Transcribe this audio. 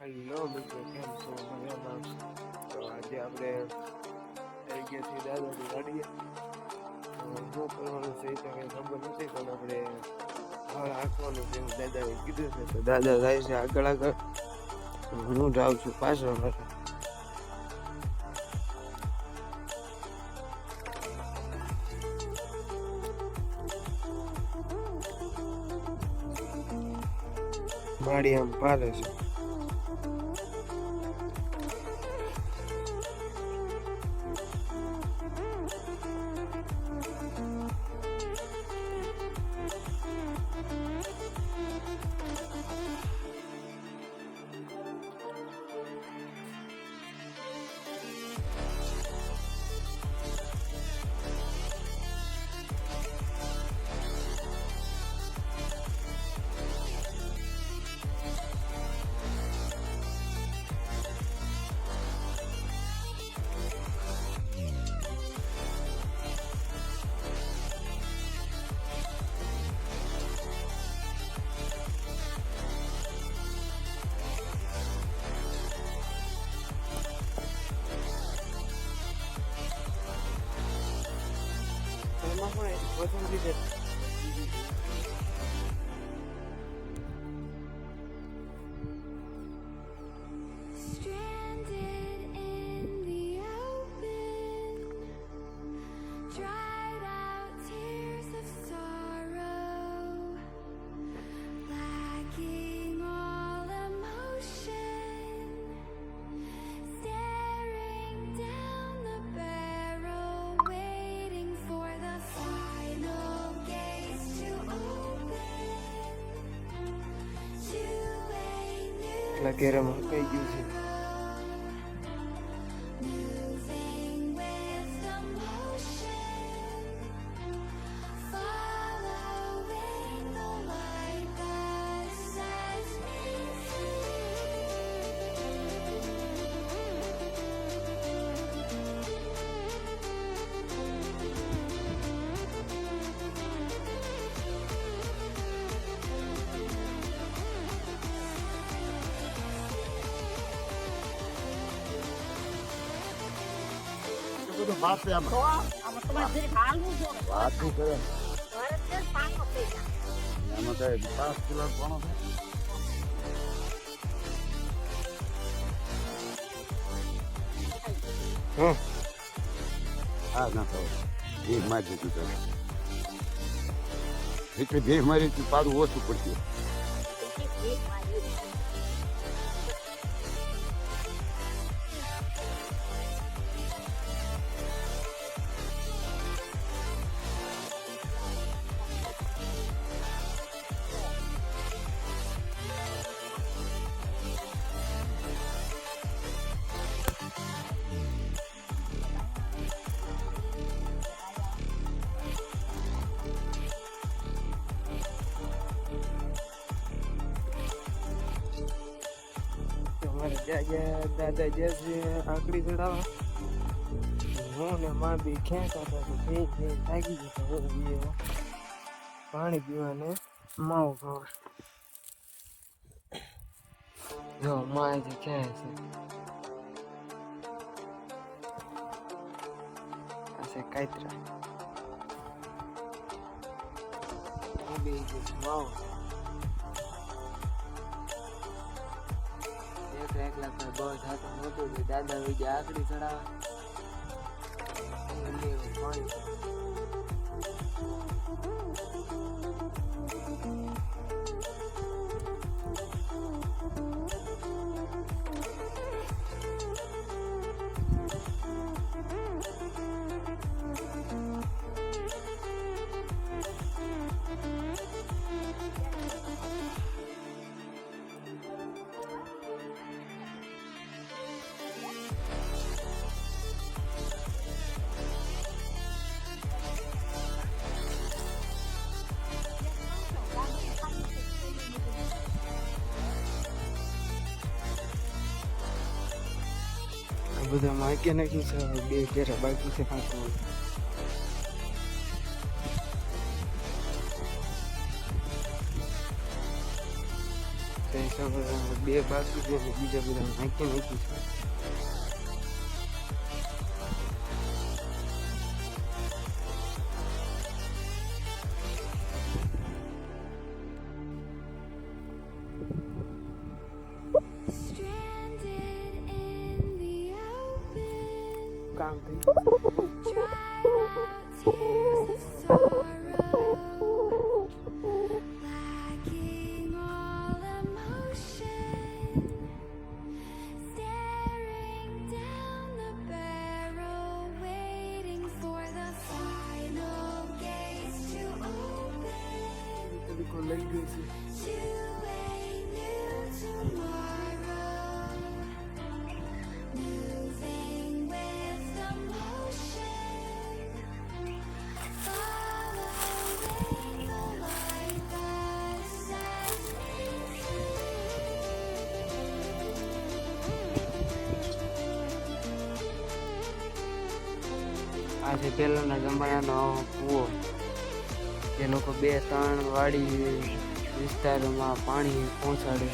Hello મિત્રો, કેમ છો? મજામાં? તો આજે આપણે આવી ગયા છીએ દાદાની વાડીએ. શું કરવાનું છે એ તો કંઈ ખબર નથી, પણ આપણે હળ હાંકવાનું છે એવું દાદાએ કીધું છે. તો દાદા જાય છે આગળ આગળ, હું જાઉં છું પાછળ પાછળ. માડી આમ પાલે છે. એમાં પણ પસંદગી છે. Stranded in the open, dried out tears of sorrow, lacking all emotion, staring down the barrel, waiting for the final gates to open to a new એટલા કેરામાં કઈ ગયું છે. moving with the motion, following the light that sets me બધું ભાત છે આમાં. આમાં તમારે જે હાલવું જો ભાત બી કરે. ઘરે જ પાકો થઈ જાય. એમાં કઈ 5 કિલો પોણો છે. હા, હા ના તો ભેગ મારી દીધું તમે. એટલે ભેગ મારી તો પાડું ઓછું પડશે. એક મારી અમારે દાદા જશે આંકડી ચડાવવા. હું ને માં બી ખેંચતા હતા તો ભેજ થાકી જતા. હું બી એવા પાણી પીવાને માવો ખાવા. જો માં જે ખેંચે છે આ છે કાતરા. હું બી માવો એક લાખ બસ હાથું નહોતું કે દાદા વિજય આકડી ચડાવે પાણી. આ બધા માકે નાખ્યું છે. હવે બે કેરા બાકી છે પાકવાનું. બે બાકી છે અને બીજા બધા નાખી છે. Stranded in the open, કામ થઈ dry out tears of sorrow, lacking all emotion, staring down the barrel, waiting for the final gates to open, તરીકો લઈ ગયો છે. to a new tomorrow, moving with the motion, following the light that sets me આ છે પહેલાના જમાનાનો કૂવો. જે લોકો 2-3 વાડી વિસ્તારોમાં પાણી પહોંચાડે.